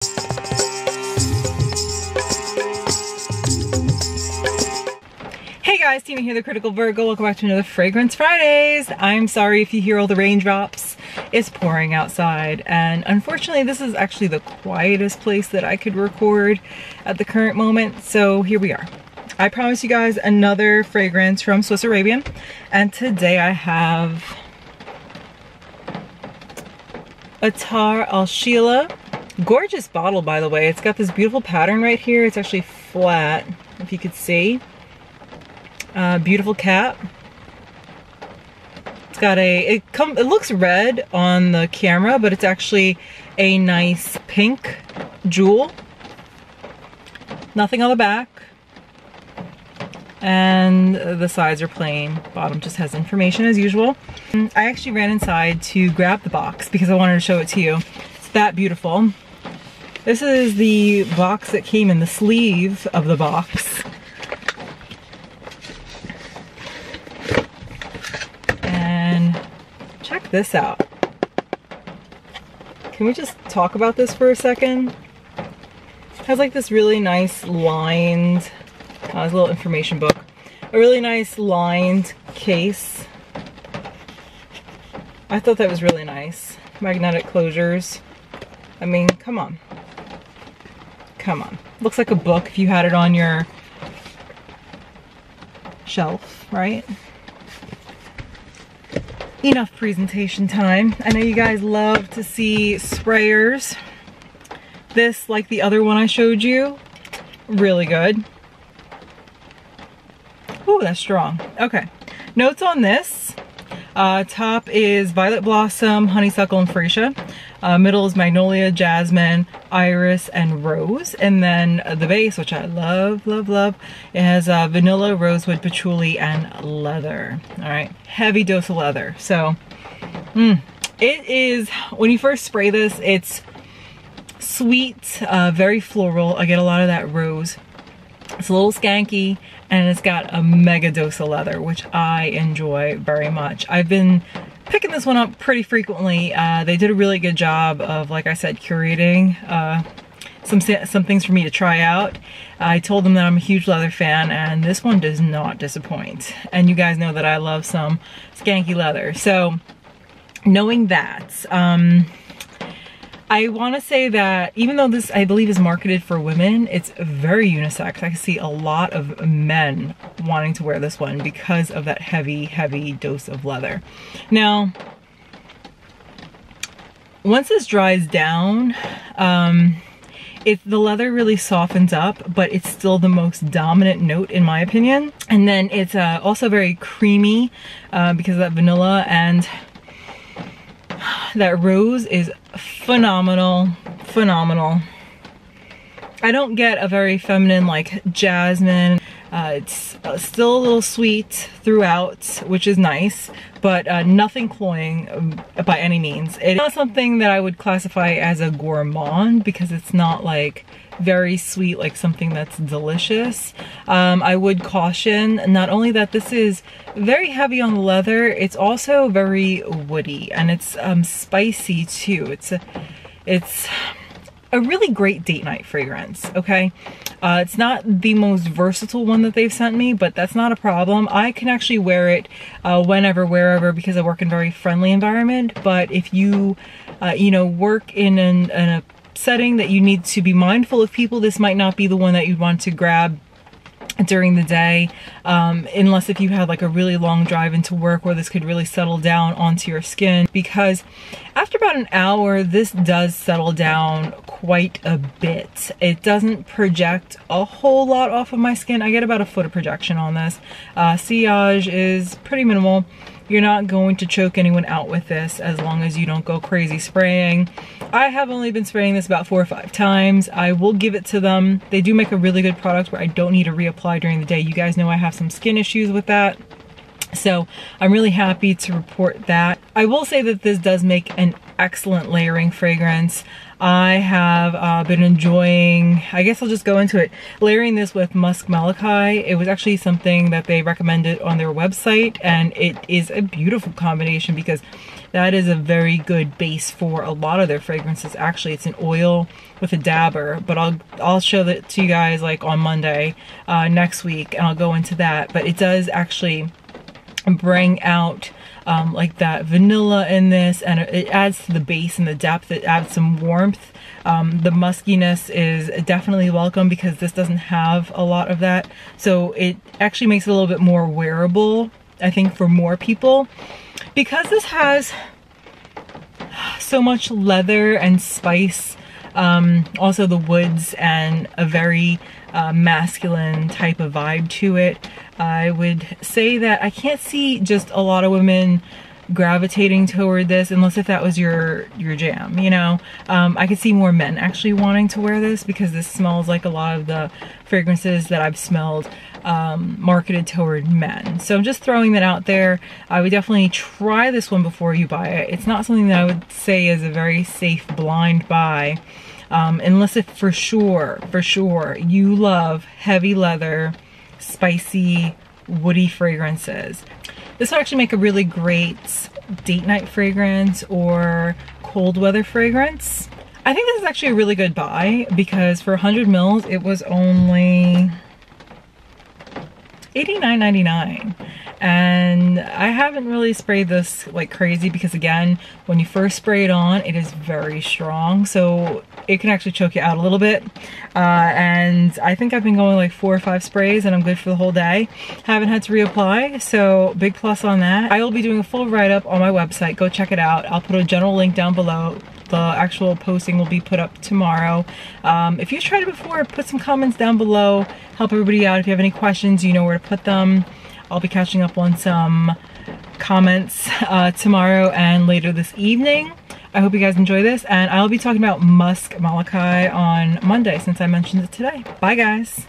Hey guys, Tina here, the Critical Virgo. Welcome back to another Fragrance Fridays. I'm sorry if you hear all the raindrops. It's pouring outside, and unfortunately this is actually the quietest place that I could record at the current moment, so here we are. I promised you guys another fragrance from Swiss Arabian, and today I have Attar Al Sheila. Gorgeous bottle, by the way. It's got this beautiful pattern right here. It's actually flat, if you could see. Beautiful cap. It's got it looks red on the camera, but it's actually a nice pink jewel. Nothing on the back. And the sides are plain. Bottom just has information as usual. I actually ran inside to grab the box because I wanted to show it to you. It's that beautiful. This is the box that came in the sleeve of the box. And check this out. Can we just talk about this for a second? It has like this really nice lined, it's a little information book. A really nice lined case. I thought that was really nice. Magnetic closures. I mean, come on. Come on. Looks like a book if you had it on your shelf, right? Enough presentation time. I know you guys love to see sprayers. This, like the other one I showed you, really good. Ooh, that's strong. Okay. Notes on this. Top is Violet Blossom, Honeysuckle, and Freesia. Middle is Magnolia, Jasmine, Iris, and Rose. And then the base, which I love, love, love, it has Vanilla, Rosewood, Patchouli, and Leather. All right, heavy dose of leather. So, it is, when you first spray this, it's sweet, very floral. I get a lot of that rose. It's a little skanky, and it's got a mega dose of leather, which I enjoy very much. I've been picking this one up pretty frequently. They did a really good job of, like I said, curating some things for me to try out. I told them that I'm a huge leather fan, and this one does not disappoint. And you guys know that I love some skanky leather. So knowing that, I want to say that even though this, I believe, is marketed for women, it's very unisex. I can see a lot of men wanting to wear this one because of that heavy, heavy dose of leather. Now, once this dries down, the leather really softens up, but it's still the most dominant note in my opinion. And then it's also very creamy because of that vanilla, and that rose is phenomenal, phenomenal. I don't get a very feminine like jasmine. It's still a little sweet throughout, which is nice, but nothing cloying by any means. It's not something that I would classify as a gourmand because it's not like very sweet, like something that's delicious. I would caution not only that this is very heavy on the leather, it's also very woody, and it's spicy too. It's a really great date night fragrance, okay? It's not the most versatile one that they've sent me, but that's not a problem. I can actually wear it whenever, wherever, because I work in a very friendly environment. But if you, you know, work in a setting that you need to be mindful of people, this might not be the one that you'd want to grab during the day, unless if you had like a really long drive into work where this could really settle down onto your skin, because after about an hour this does settle down quite a bit. It doesn't project a whole lot off of my skin. I get about a foot of projection on this. Sillage is pretty minimal. You're not going to choke anyone out with this as long as you don't go crazy spraying. I have only been spraying this about 4 or 5 times. I will give it to them. They do make a really good product where I don't need to reapply during the day. You guys know I have some skin issues with that. So I'm really happy to report that. I will say that this does make an excellent layering fragrance. I have been enjoying, I guess I'll just go into it, layering this with Musk Malachi. It was actually something that they recommended on their website, and it is a beautiful combination because that is a very good base for a lot of their fragrances. Actually, it's an oil with a dabber, but I'll show that to you guys like on Monday next week, and I'll go into that. But it does actually bring out like that vanilla in this, and it adds to the base and the depth. It adds some warmth. The muskiness is definitely welcome because this doesn't have a lot of that, so it actually makes it a little bit more wearable, I think, for more people. Because this has so much leather and spice, also the woods, and a very masculine type of vibe to it, I would say that I can't see just a lot of women gravitating toward this unless if that was your jam, you know. I could see more men actually wanting to wear this because this smells like a lot of the fragrances that I've smelled marketed toward men. So I'm just throwing that out there. I would definitely try this one before you buy it. It's not something that I would say is a very safe blind buy, unless if for sure you love heavy leather, spicy, woody fragrances. This would actually make a really great date night fragrance or cold weather fragrance. I think this is actually a really good buy because for 100 mils it was only $89.99, and I haven't really sprayed this like crazy because, again, when you first spray it on, it is very strong, so it can actually choke you out a little bit. And I think I've been going like 4 or 5 sprays and I'm good for the whole day. Haven't had to reapply, so big plus on that. I will be doing a full write-up on my website. Go check it out. I'll put a general link down below. The actual posting will be put up tomorrow. If you've tried it before, put some comments down below. Help everybody out. If you have any questions, you know where to put them. I'll be catching up on some comments tomorrow and later this evening. I hope you guys enjoy this, and I'll be talking about Musk Malachi on Monday since I mentioned it today. Bye, guys.